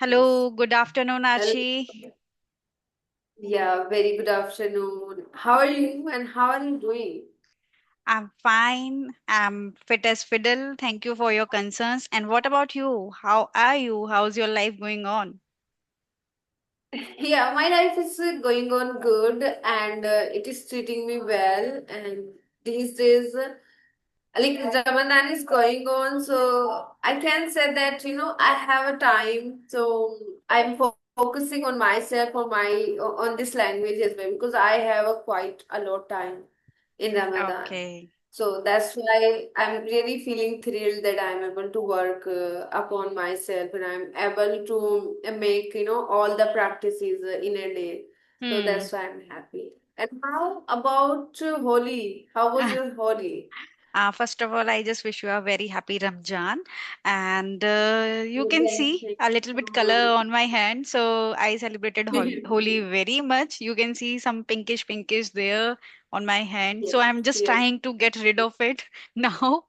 Yes. Hello, good afternoon, Hello. Archie. Yeah, very good afternoon. How are you and how are you doing? I'm fine. I'm fit as fiddle. Thank you for your concerns. And what about you? How are you? How's your life going on? Yeah, my life is going on good and it is treating me well. And these days, like Ramadan is going on, so I can say that I have a time, so I'm focusing on myself on my on this language as well because I have a quite a lot time in Ramadan. Okay. So that's why I'm really feeling thrilled that I'm able to work upon myself and I'm able to make all the practices in a day. So Hmm. that's why I'm happy. And how about Holi? How was your Holi? First of all, I just wish you a very happy Ramjan. And you Yeah, can thank see you a little bit so color much. on my hand. So I celebrated Holi very much. You can see some pinkish there on my hand. Yes, So I'm just yes. trying to get rid of it now.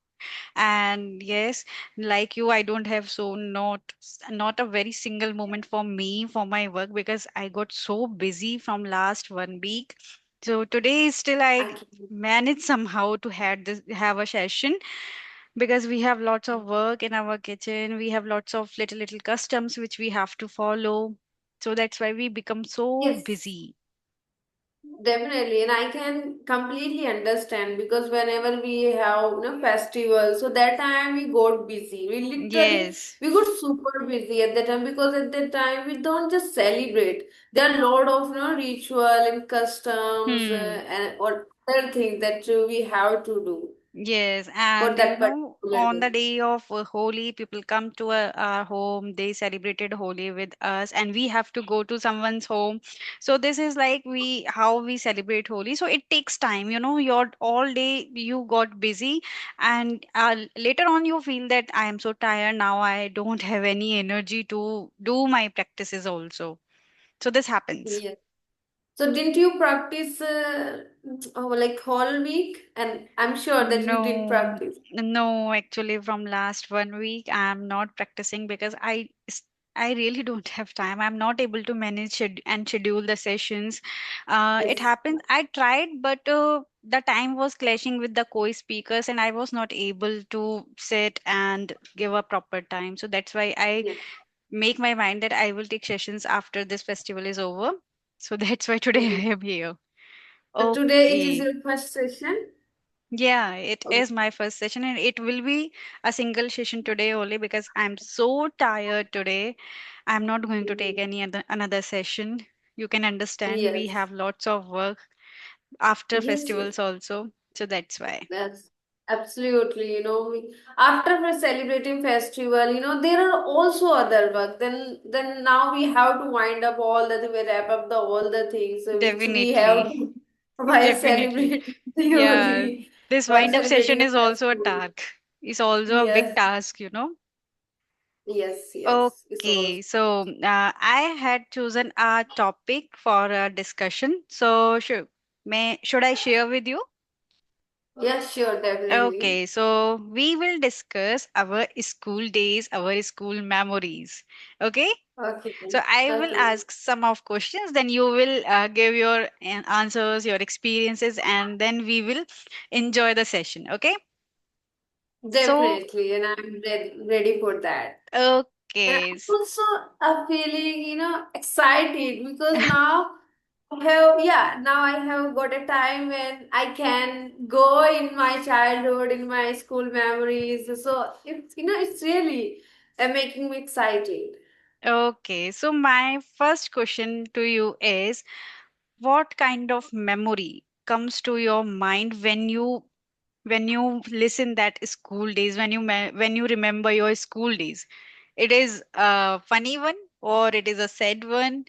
And yes, like you, I don't have so not a very single moment for me for my work because I got so busy from last 1 week. So today still I I can. managed somehow to have a session because we have lots of work in our kitchen. We have lots of little customs which we have to follow. So that's why we become so Yes. busy. Definitely, and I can completely understand because whenever we have festivals, so that time we got busy. Yes. We got super busy at that time because at that time we don't just celebrate. There are a lot of ritual and customs Hmm. and or other things that we have to do Yes, for and that particular on day. the day of Holi, people come to our home. They celebrated Holi with us, and we have to go to someone's home. So this is like how we celebrate Holi. So it takes time, Your all day you got busy, and later on you feel that I am so tired now. I don't have any energy to do my practices also. So this happens. Yes. So didn't you practice like whole week? And I'm sure that you did No, practice. no, actually, from last 1 week, I'm not practicing because I really don't have time. I'm not able to manage and schedule the sessions. It Yes. happens. I tried, but the time was clashing with the co-speakers, and I was not able to sit and give a proper time. So that's why I Yes. make my mind that I will take sessions after this festival is over. So that's why today Mhm. I am here. So today it is Okay. your first session. Yeah, it Okay. is my first session, and it will be a single session today only because I'm so tired today. I'm not going to take Mhm. any other another session. You can understand we Yes. have lots of work after Yes. Yes. festivals also, so that's why. That's absolutely. After we're celebrating festival, there are also other work. Then now we have to wind up all the we wrap up the all the things which we have Definitely, to while definitely. celebrating the Yeah, Holi, this while wind up session celebrating a is also a festival. task. It's also a big Yes. task. Yes. Yes. It's also. Okay, so I had chosen a topic for a discussion. So should I share with you? Yeah. Sure. Definitely. Okay, so we will discuss our school days, our school memories. Okay, Okay. so I will Okay. ask some of questions, then you will give your answers, your experiences, and then we will enjoy the session. Okay, so Definitely, and I'm ready for that. And okay, I'm also feeling, excited because now I have got a time when I can go in my childhood, in my school memories. So it's really making me excited. okay. So my first question to you is, what kind of memory comes to your mind when you listen that school days, when you remember your school days? It is a funny one or it is a sad one?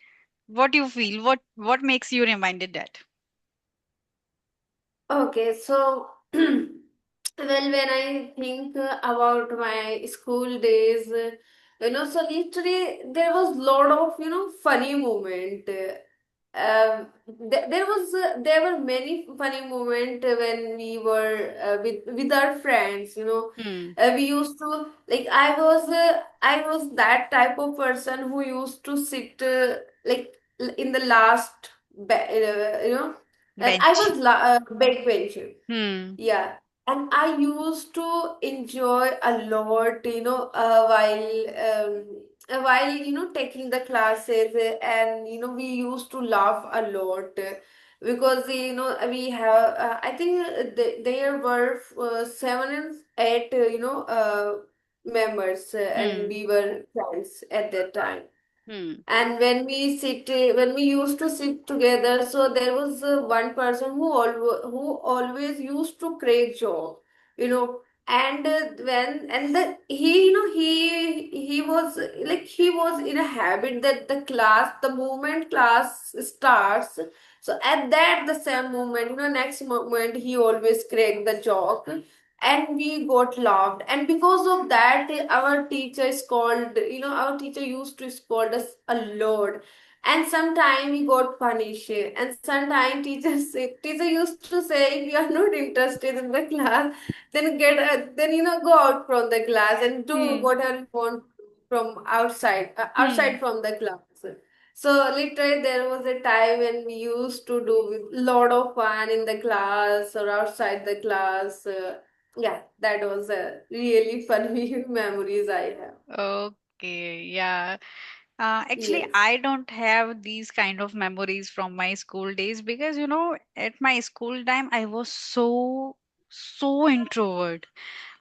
What you feel? What makes you reminded that? Okay, so well, when I think about my school days, so literally there was lot of funny moment. there were many funny moments when we were with our friends, you know. Hmm. We used to, like, I was that type of person who used to sit like in the last you know, I Bench. was backbencher. Hmm. Yeah, and I used to enjoy a lot, you know, while you know taking the classes, and you know we used to laugh a lot, because you know we have I think there were 7 and 8 members, and Hmm. we were friends at that time. Hmm. And when we used to sit together, so there was one person who always used to crack joke, you know. And when and the he you know he was like he was in a habit that the moment class starts, so at that the same moment, you know, next moment he always cracked the joke, and we got laughed. And because of that, our teacher scolded, you know, our teacher used to scold us a lot. And sometime we got punished, and sometime teacher used to say, if you are not interested in the class, then you know, go out from the class and do Hmm. whatever you want from Hmm. outside from the class. So literally there was a time when we used to do with lot of fun in the class or outside the class. Yeah, that was a really funny memories I have. Okay, yeah. Actually, Yes. I don't have these kind of memories from my school days because, at my school time, I was so introvert.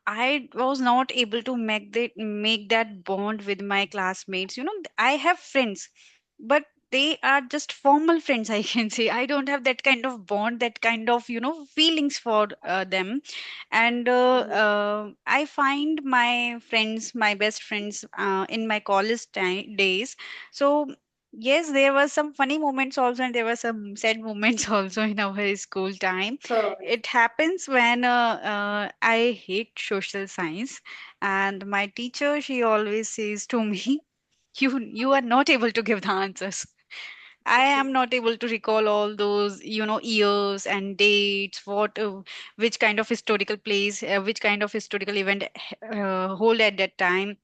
I was not able to make that bond with my classmates. I have friends, but they are just formal friends, I can say. I don't have that kind of bond, that kind of, feelings for them. And I find my friends, my best friends, in my college days. So yes, there were some funny moments also, and there were some sad moments also in our school time. So It happens when I hate social science, and my teacher, she always says to me, you are not able to give the answers. I am not able to recall all those, years and dates, which kind of historical place, which kind of historical event hold at that time.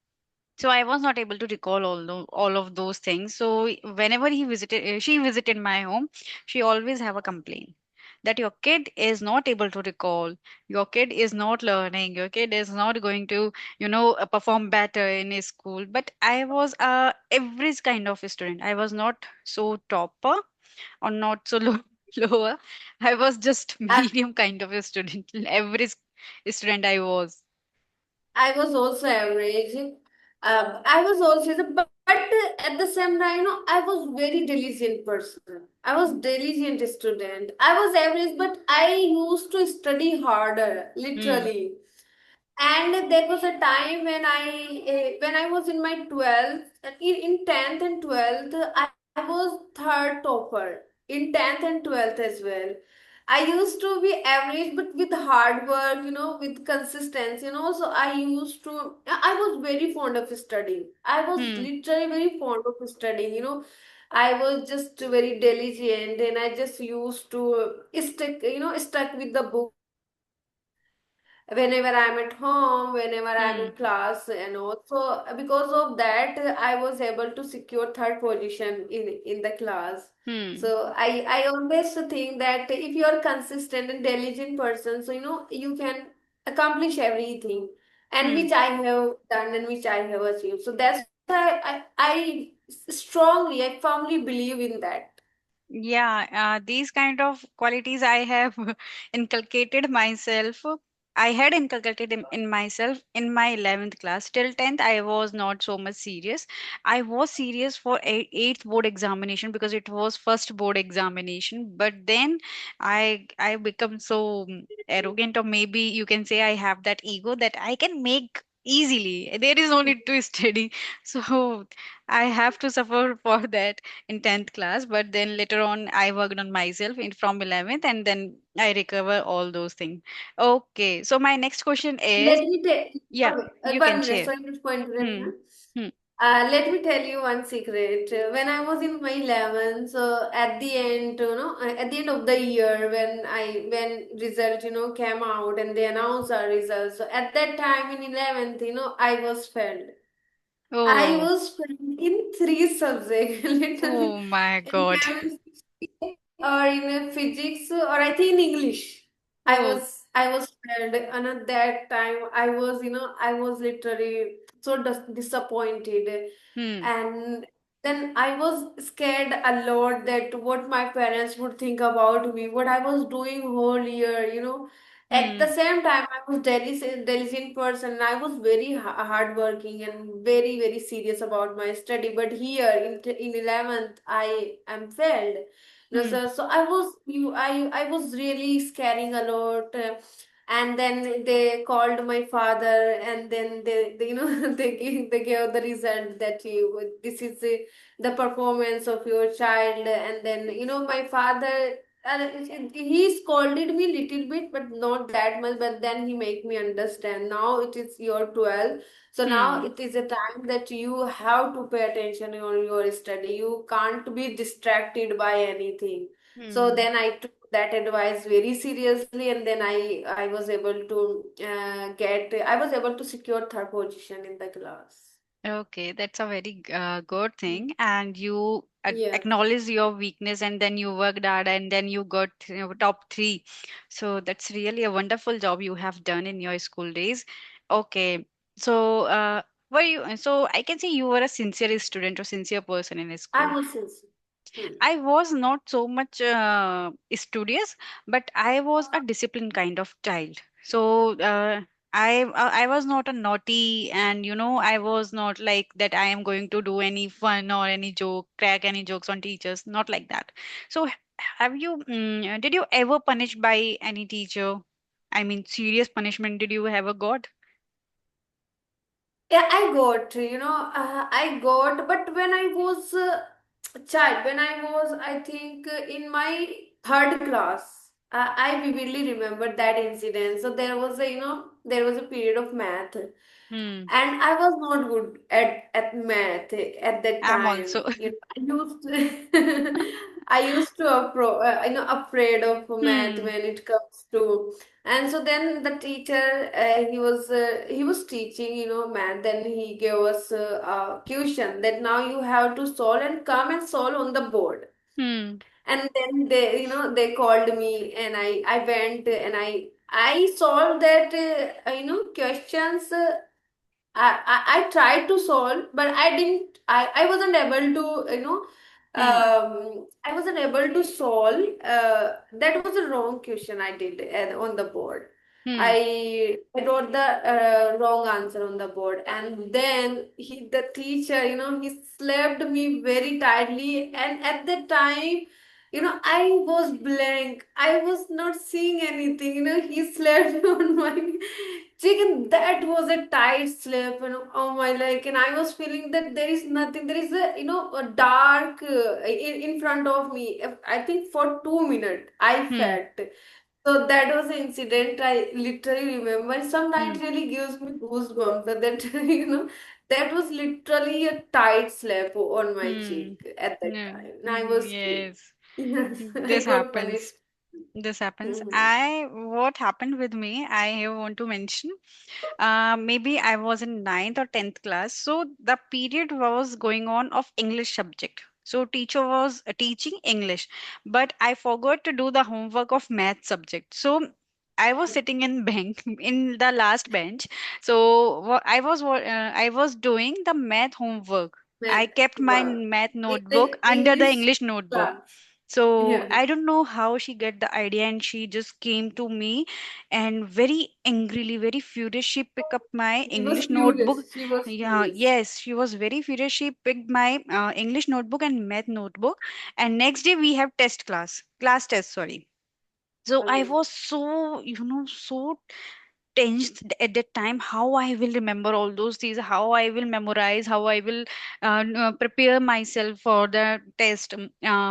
So I was not able to recall all of those things. So whenever she visited my home, she always have a complaint that your kid is not able to recall, your kid is not learning, your kid is not going to, perform better in his school. But I was a average kind of a student. I was not so topper or not so lower. I was just I, medium kind of a student, average student I was. I was also average. I was also, but at the same time, you know, I was very diligent person. I was diligent student. I was average, but I used to study harder, Hmm. literally. And there was a time when I was in my 12th, in 10th and 12th, I was third topper in 10th and 12th as well. I used to be average, but with hard work, you know, with consistency, you know. So I was very fond of studying. I was Hmm. literally very fond of studying, you know. I was just very diligent, and I just used to stuck with the books whenever I'm at home, whenever I'm Hmm. in class, and also because of that, I was able to secure third position in the class. Hmm. So I always think that if you are consistent and diligent person, so you know you can accomplish everything, and Hmm. which I have done and which I have achieved. So that's why I firmly believe in that. Yeah, these kind of qualities I have inculcated myself. I had inculcated in myself in my 11th class. Till 10th, I was not so much serious. I was serious for eighth board examination because it was first board examination. But then I become so arrogant, or maybe you can say I have that ego that I can make easily. There is no need to study. So I have to suffer for that in 10th class, but then later on I worked on myself in from 11th, and then I recover all those things. Okay, so my next question is, Let me tell. yeah, Okay, you can 1 minute. share. Sorry to point to Hmm. that. Hmm. Let me tell you one secret. When I was in my 11th, so at the end, at the end of the year, when result, came out and they announced our results. So at that time in 11th, I was failed. I Oh, was failed in three subjects, literally, oh my in God. chemistry or in physics or I think in English. Oh, I was failed, and at that time I was literally so disappointed, hmm, and then I was scared a lot that what my parents would think about me, what I was doing whole year. At the hmm, same time, I was diligent person, and I was very hardworking and very very serious about my study. But here in 11th, I am failed. hmm, So I was really scaring a lot. And then they called my father, and then they gave the result that this is the performance of your child. And then my father, he scolded me little bit, but not that much. But then he make me understand. Now it is your 12, so now hmm, it is a time that you have to pay attention on your study. You can't be distracted by anything. So hmm. then I took that advice very seriously, and then I was able to I was able to secure third position in the class. Okay, that's a very good thing. And you Yeah. acknowledge your weakness and then you worked hard and then you got top three. So that's really a wonderful job you have done in your school days. Okay, so were you, so I can say you were a sincere student or sincere person in school. I was sincere. I was not so much studious, but I was a disciplined kind of child. So I was not a naughty, and I was not like that. I am going to do any fun or any joke, crack any jokes on teachers, not like that. So have you? Did you ever punished by any teacher? I mean, serious punishment did you ever got? Yeah, I got, but when I was a child, when I was, I think, in my third class, I vividly remember that incident. So there was a period of math, Hmm. and I was not good at math at that I'm time. also. I used to, I used to afraid of math Hmm. when it comes to. And so then the teacher, he was teaching, math. Then he gave us a question that now you have to solve and come and solve on the board. Hmm. And then they called me, and I went, and I solved that questions. I tried to solve, but I didn't. I wasn't able to, Hmm. I wasn't able to solve. That was a wrong question I did on the board. Hmm. I wrote the wrong answer on the board, and then the teacher, he slapped me very tightly, and at that time. I was blank. I was not seeing anything. He slapped on my chicken. That was a tight slap, oh my, like, and I was feeling that there is nothing. There is a dark in front of me. I think for 2 minutes I Hmm. felt. So that was the incident I literally remember. Hmm. Sometimes it really gives me goosebumps that that was literally a tight slap on my Hmm. cheek at that Yeah. time. And I was, Yes. yes, I This got punished. happens. This happens. Mhm. I What happened with me, I want to mention. Maybe I was in ninth or 10th class. So the period was going on of English subject. So teacher was teaching English, but I forgot to do the homework of math subject. So I was sitting in bank in the last bench. So I was doing the math homework. I Math, kept my wow. math In notebook the under the English English notebook. class. So Yeah. I don't know how she get the idea, and she just came to me and very angrily, very furious, she picked up my She was English notebook. furious. She was Yeah, furious. yes, she was very furious. She picked my English notebook and math notebook. And next day we have class test, sorry. So I Okay. was so, so tensed at that time, how I will remember all those things, how I will memorize, how I will prepare myself for the test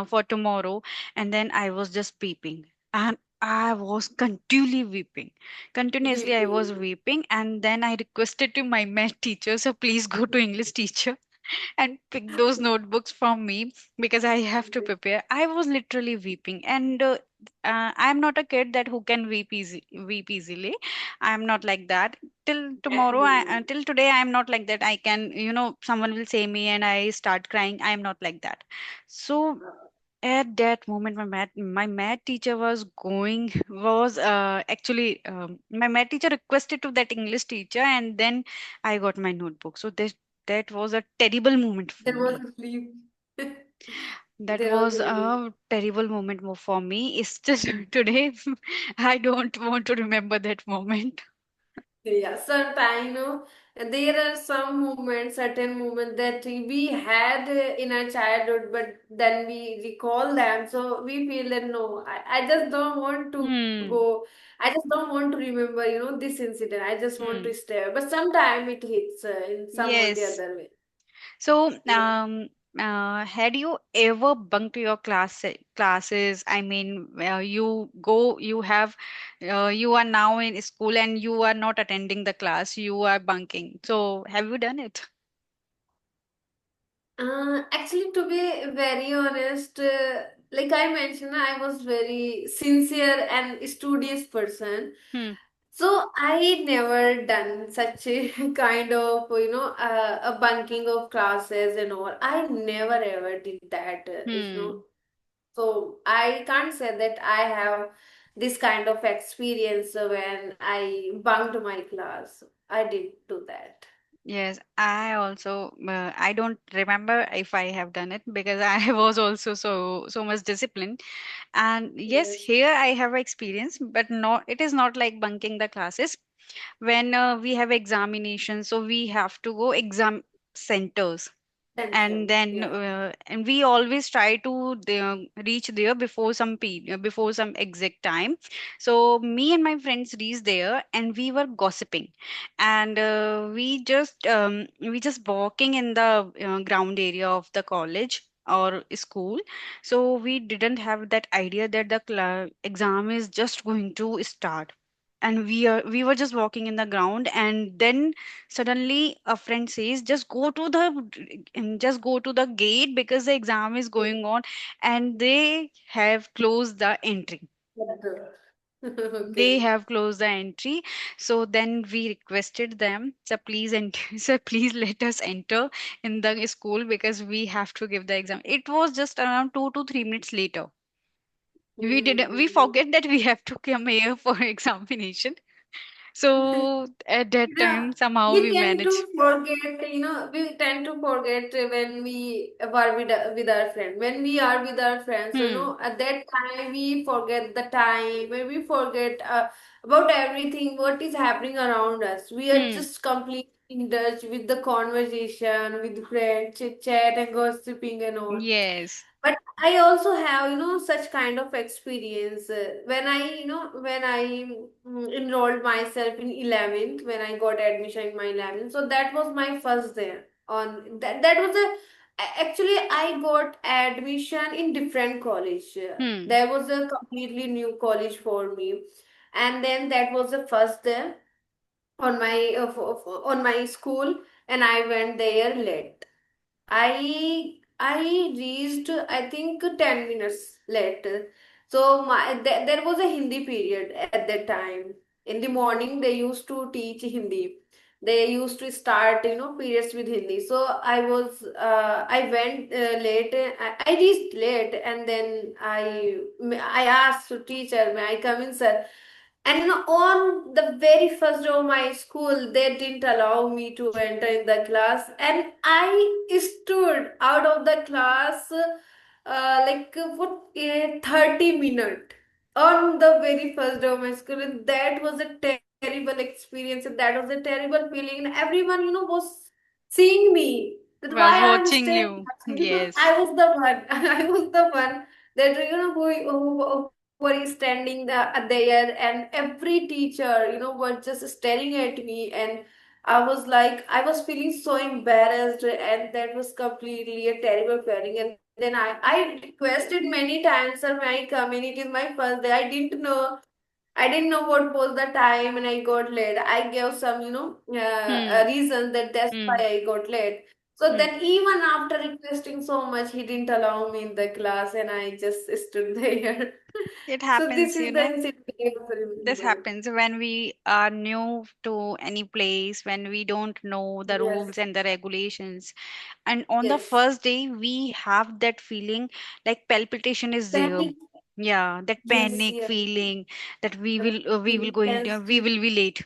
for tomorrow. And then I was just weeping, and I was continually weeping. Continuously I was Weeping. weeping, and then I requested to my math teacher, so please go to English teacher. and pick those notebooks from me because I have to prepare. I was literally weeping, and I'm not a kid that who can weep easily. I'm not like that. Till tomorrow, till today, I'm not like that. I can, someone will say me and I start crying. I'm not like that. So at that moment, my math teacher was actually my math teacher requested to that English teacher, and then I got my notebook. So that was a terrible moment for There was me. a sleep. That There was was a relief. a terrible moment for me. It's just today I don't want to remember that moment. Yeah, sometime, there are some moments, certain moments that we had in our childhood, but then we recall them. So we feel that no, I just don't want to Hmm. go. I just don't want to remember, this incident. I just want Hmm. to stay. But sometime it hits in some or the Yes. other way. So, Yeah. had you ever bunked your classes? I mean, you are now in school and you are not attending the class. You are bunking. So, have you done it? Actually, to be very honest, like I mentioned, I was very sincere and studious person. Hmm. So I never done such a kind of a bunking of classes and all. I never ever did that. Hmm. So I can't say that I have this kind of experience when I bunked my class. I did do that. Yes, I also I don't remember if I have done it because I was also so much disciplined. And yes, Yes, here I have experience, but not it is not like bunking the classes. When we have examinations, so we have to go exam centers, and central. then Yeah. and we always try to reach there before before some exact time. So me and my friends reached there and we were gossiping, and we just walking in the ground area of the college or school. So we didn't have that idea that the exam is just going to start, and we were just walking in the ground, and then suddenly a friend says, just go to the gate because the exam is going on, and they have closed the entry. They Okay. have closed the entry. So then we requested them, sir, please enter, sir, please let us enter in the school because we have to give the exam. It was just around 2 to 3 minutes later. We forget that we have to come here for examination. So at that Yeah, time, somehow we we tend managed. to forget, we tend to forget when we were with our friend. When we are with our friends, Hmm. at that time we forget the time, and we forget about everything, what is happening around us. We are Hmm. just completely in touch with the conversation, with friends, chit chat and gossiping and all. Yes. But I also have, such kind of experience when I enrolled myself in 11th, when I got admission in my 11th. So that was my first day on that. That was actually I got admission in different college. Hmm. There was a completely new college for me, and then that was the first day on on my school, and I went there late. I reached I think 10 minutes late. So there was a Hindi period at that time. In the morning they used to teach Hindi. They used to start periods with Hindi. So I went late. I reached late, and then I asked to teacher, may I come in, sir? And on the very first day of my school, they didn't allow me to enter in the class, and I stood out of the class like for 30 minutes on the very first day of my school, and that was a terrible experience, and that was a terrible feeling. And everyone, was seeing me that Was why I'm watching staying you. because Yes. I was the one, I was the one that who were standing there, and every teacher was just staring at me, and I was feeling so embarrassed, and that was completely a terrible feeling. And then I requested many times, sir, may I come in, it is my first day. I didn't know what was the time, and I got late. I gave some Hmm. reason that that's why Hmm. I got late. So Hmm. then, even after requesting so much, he didn't allow me in the class, and I just stood there. It So this happens, is the incident I also this remember. happens when we are new to any place, when we don't know the rules Yes, and the regulations. And on the yes, first day, we have that feeling like palpitation is there. panic. Yeah, that Yes, panic yes, feeling that the we will going to, we intensity. will be late.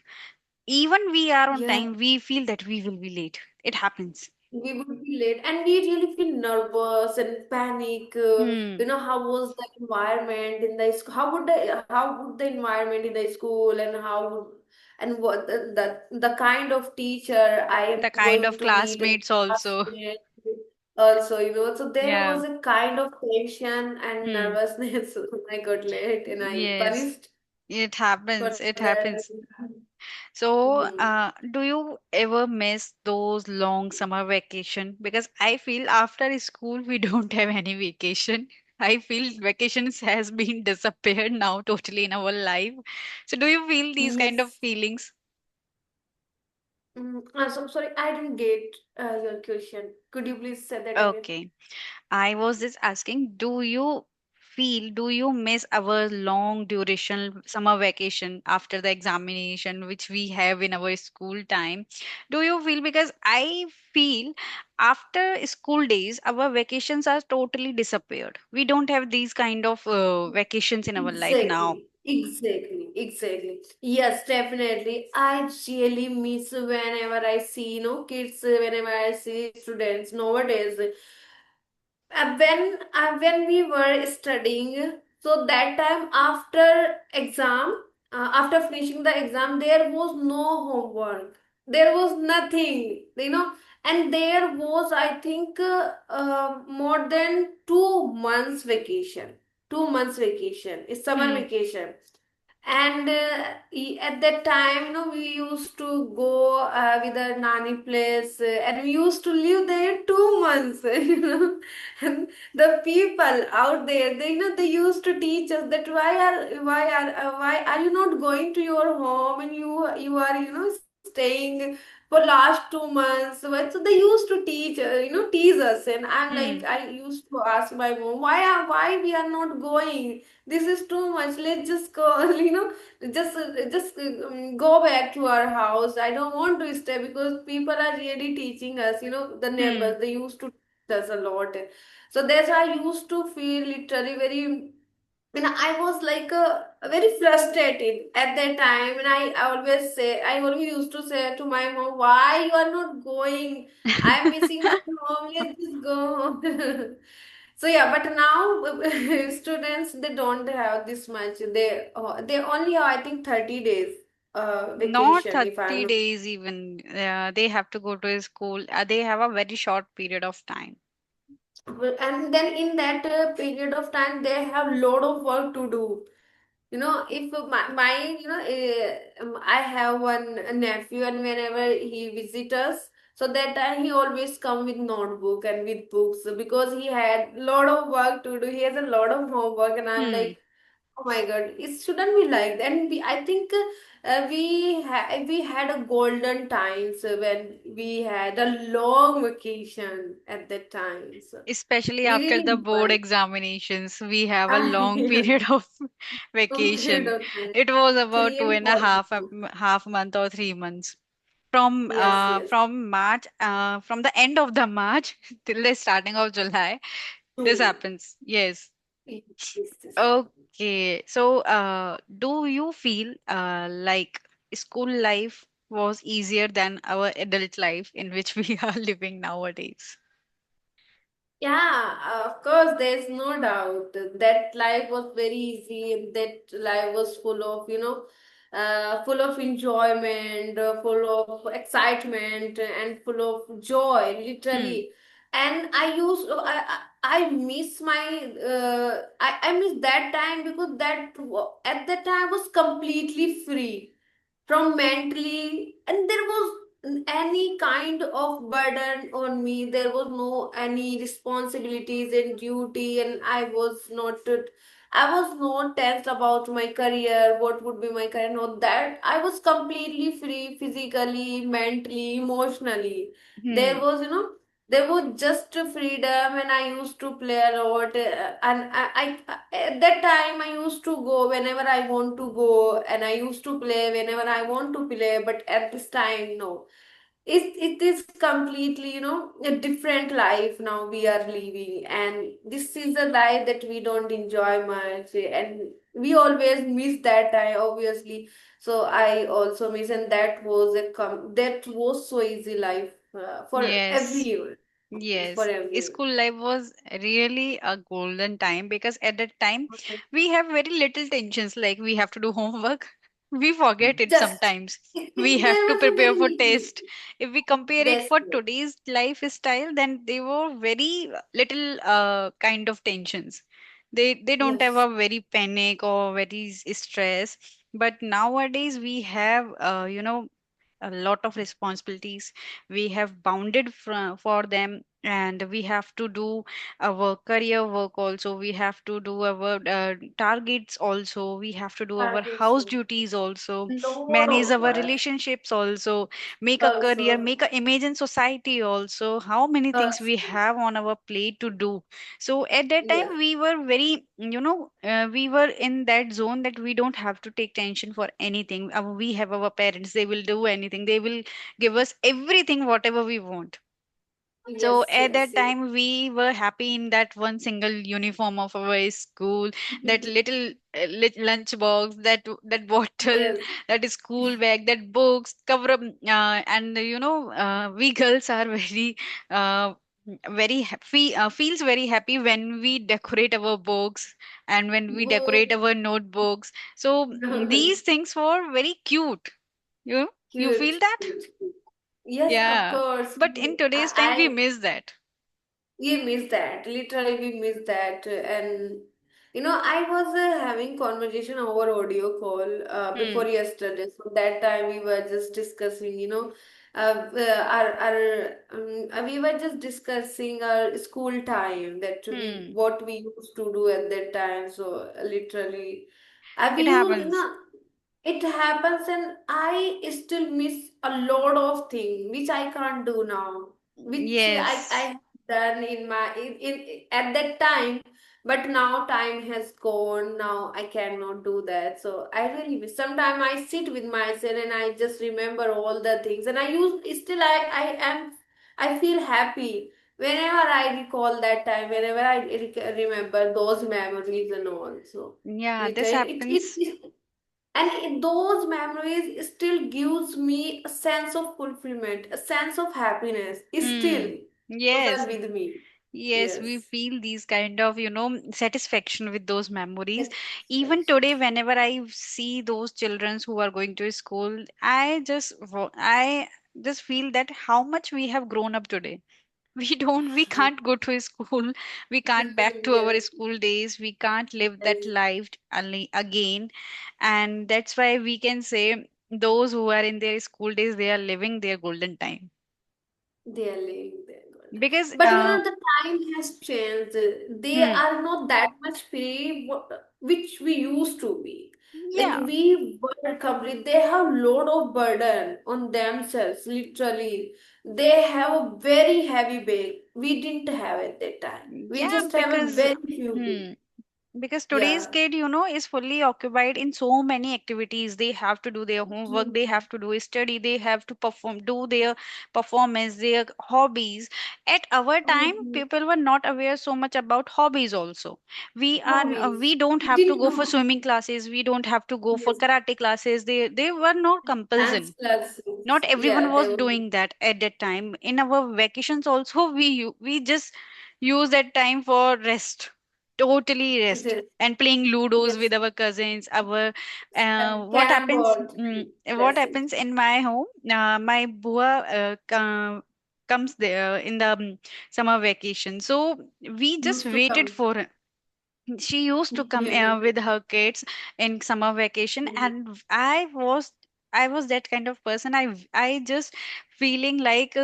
Even we are on Yeah, time, we feel that we will be late. It happens. we would be late, and we really feel nervous and panic. Hmm. How was the environment in the school? How would the environment in the school, and and what the kind of teacher I am The kind going of to meet and classmates also. classmate also, so there Yeah. was a kind of tension and Hmm. nervousness when I got late, and I Yes. punished It for happens. It that. happens. So, Mhm. do you ever miss those long summer vacation? Because I feel after school we don't have any vacation. I feel vacations has been disappeared now totally in our life. So, do you feel these kind of Yes. feelings? So sorry, I didn't get your question. Could you please say that again? Okay. I was just asking, do you miss our long duration summer vacation after the examination which we have in our school time? Do you feel, because I feel after school days our vacations are totally disappeared. We don't have these kind of vacations in our life now. Exactly. Yes, definitely. I really miss whenever I see, kids, whenever I see students nowadays. When we were studying, so that time after finishing the exam, there was no homework, there was nothing, and there was, I think, more than 2 months vacation. 2 months vacation is summer Hmm. vacation. And at that time, we used to go with a nanny place, and we used to live there 2 months. And the people out there, they used to teach us that why are you not going to your home, and you are staying for last 2 months. So they used to tease us, and Hmm. I used to ask my mom, why we are not going? This is too much, let's just go. Just go back to our house. I don't want to stay, because people are really teaching us, the Hmm. neighbors, they used to teach us a lot. So that's why I used to feel literally very, I was like very frustrated at that time, and I always used to say to my mom, why you are not going? I'm missing my home, let's just go home. So yeah, but now students, they don't have this much. They only have, I think, 30 days Not vacation, if 30 I'm not. days even. They have to go to a school. They have a very short period of time. And then in that period of time, they have lot of work to do. If my I have one nephew, and whenever he visits us, so that time he always come with notebook and with books, because he had lot of work to do. He has a lot of homework, and I'm Hmm. like, oh my God, it shouldn't be like that. And I think we had a golden times when we had a long vacation at that time. So Especially we after really the board enjoyed. examinations, we have a long Yeah, period of long period vacation. of time. It was about Three two and and a four half months. half month or 3 months. From Yes. from March, from the end of the March till the starting of July, this Two. happens. Yes. Yes, this happened. Okay. So, do you feel like school life was easier than our adult life in which we are living nowadays? Yeah, of course, there's no doubt that life was very easy, and that life was full of enjoyment, full of excitement, and full of joy, Hmm. literally. And I miss I miss that time, because at that time I was completely free from mentally, and there was any kind of burden on me. There was no any responsibilities and duty, and I was not tense about my career, what would be my career. No, that I was completely free, physically, mentally, emotionally. There Hmm. was there was just a freedom, and I used to play a lot. And at that time I used to go whenever I want to go, and I used to play whenever I want to play. But at this time, no, it is completely, a different life now we are living, and this is a life that we don't enjoy much, and we always miss that time, obviously. So I also miss, and that was so easy life for Yes. everyone, for Yes, everyone. school life was really a golden time because at that time we have very little tensions, like we have to do homework. We forget it Just sometimes. We have there to was a prepare very for little. test. If we compare it That's for today's lifestyle, then they were very little kind of tensions. They don't have yes, a very panic or very stress. But nowadays we have a lot of responsibilities. We have bounded for them, and we have to do our career work also. We have to do our targets also. We have to do our targets, house duties also, lot manage of our work relationships also, make a career, also. make a image in society also. How many things we Also, have on our plate to do. So at that yes, time we were very, we were in that zone that we don't have to take tension for anything. We have our parents, they will do anything, they will give us everything whatever we want. So yes, at yes, that yes. time, we were happy in that one single uniform of our school, that little lunch box, that bottle, Yes, that school bag, that books, cover up, and we girls are very, uh, very happy, feels very happy when we decorate our books and when we decorate good. our notebooks. So these things were very cute. You Cute, feel that? cute, cute. Yes, of Yeah. course. But in today's time, we miss that. We miss that. Literally, we miss that. And I was having conversation over audio call before Hmm. yesterday. So that time we were just discussing, we were just discussing our school time, that we Hmm. what we used to do at that time. So literally, we It used, happens. it happens, and I still miss a lot of things which I can't do now, which I Yes. have done in at that time, but now time has gone. Now I cannot do that. So I really miss. Sometimes I sit with myself and I just remember all the things, and I feel happy whenever I recall that time, whenever I remember those memories and all. So Yeah, this literally, happens. and those memories still gives me a sense of fulfillment, a sense of happiness. Still, Hmm. those Yes. are with me. Yes, we Yes. feel these kind of, satisfaction with those memories. Even Satisfaction. today, whenever I see those children who are going to school, I just feel that how much we have grown up today. We can't go to school, we can't back to our Yes. school days, we can't live that Yes. life again. And that's why we can say those who are in their school days, they are living their golden time. They are living their good. Because But the time has changed. They hmm, are not that much free, which we used to be. Like yeah, we were complete. They have lot of burden on themselves. Literally, they have a very heavy bag. We didn't have at that time. We yeah, just have a because very few. hmm, because today's Yeah. kid, is fully occupied in so many activities. They have to do their homework, they have to do a study, they have to do their performance, their hobbies. At our time, Mhm. people were not aware so much about hobbies also. We Hobbies. don't We have to didn't go for know. swimming classes, we don't have to go for Yes. karate classes. They were not Dance compulsion. Not classes. everyone Yeah, was they were. doing that at that time. In our vacations also, we just use that time for rest, totally rest, Yes. and playing ludos with Yes. our cousins. Our what Can happens, board. what That's it. happens in my home, my bua comes there in the summer vacation, so we just Used to waited come. for her. She used to come with her kids in summer vacation, and I was that kind of person. I just feeling like,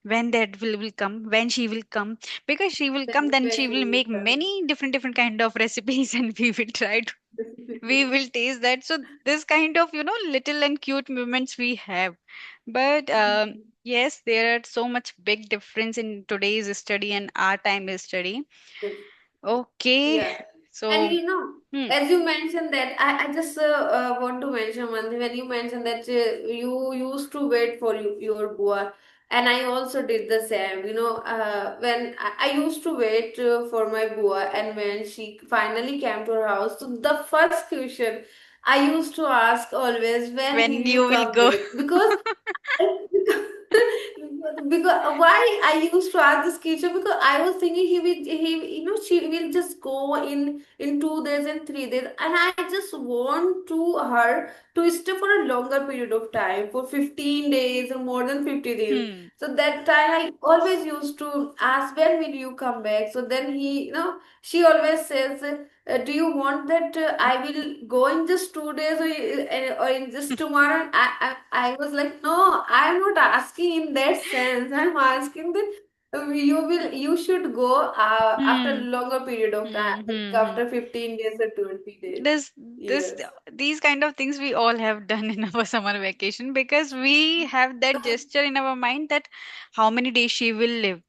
when that will come, when she will come, because she will come, then When she she will will make come. many different kind of recipes and we will taste that. So this kind of little and cute moments we have. But Yes, there are so much big difference in today's study and our time is study. Yes. Okay, Yeah. And so you know, hmm, as you mentioned that, I just want to mention one thing. When you mentioned that you used to wait for your bua, and I also did the same. You know, when I used to wait for my bua, and when she finally came to her house, so the first question I used to ask always, when when will you you will come go. back? Because because why I used to ask this question, because I was thinking he you know she will just go in 2 days and 3 days, and I just want to her to stay for a longer period of time, for 15 days or more than 50 days. Hmm. So that time I always used to ask, when will you come back? So then he, she always says, do you want that I will go in just 2 days, or in just tomorrow? I was like, no, I'm not asking in that sense. I'm asking that you should go after a Hmm. longer period of time, Hmm. like Hmm. Hmm. after 15 days or 20 days. This Yes. these kind of things we all have done in our summer vacation because we have that gesture in our mind that how many days she will live.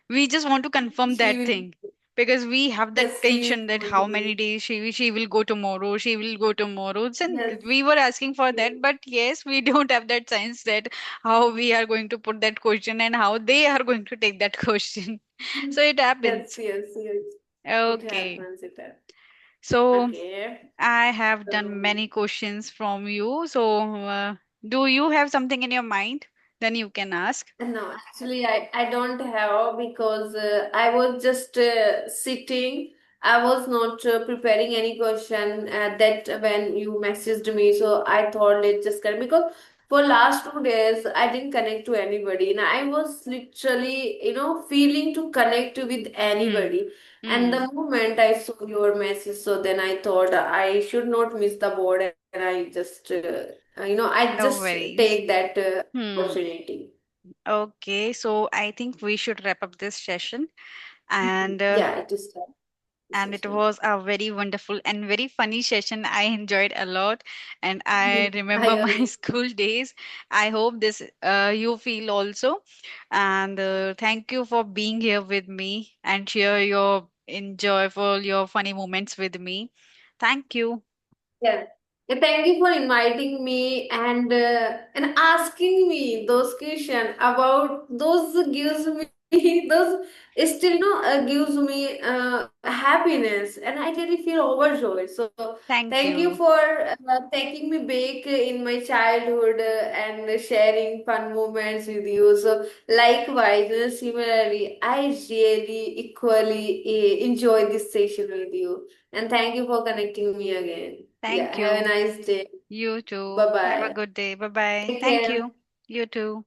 We just want to confirm She that will, thing because we have that yes, she is tension that going to how many be. days she will go tomorrow, she will go tomorrow. And Yes. we were asking for Yes. that, but yes, we don't have that sense that how we are going to put that question and how they are going to take that question. So it Yes, happens. yes, yes. It Okay. happens. It happens. So Okay. I have done So, many questions from you. So, do you have something in your mind? Then you can ask. no, actually, I don't have, because I was just sitting. I was not preparing any question that when you messaged me. So I thought let's just connect, because for last 2 days I didn't connect to anybody, and I was literally, feeling to connect with Hmm. anybody. And Hmm. the moment I saw your message, so then I thought I should not miss the board, and I just, I No just worries. take that Hmm. opportunity. Okay. So I think we should wrap up this session. And Yeah, it is time and it session. was a very wonderful and very funny session. I enjoyed a lot, and I remember I my also. school days. I hope this you feel also. And thank you for being here with me and share your enjoyable, your funny moments with me. Thank you. Yeah. Yeah, thank you for inviting me, and asking me those questions about those, gives me those, still gives me happiness, and I really feel overjoyed. So Thank thank you you. for taking me back in my childhood, and sharing fun moments with you. So likewise, similarly, I really equally enjoy this session with you. And thank you for connecting me again. Yeah, Thank have a you. nice day. You too. Bye Have a bye. good day. Bye bye. Take Thank care. you. You too.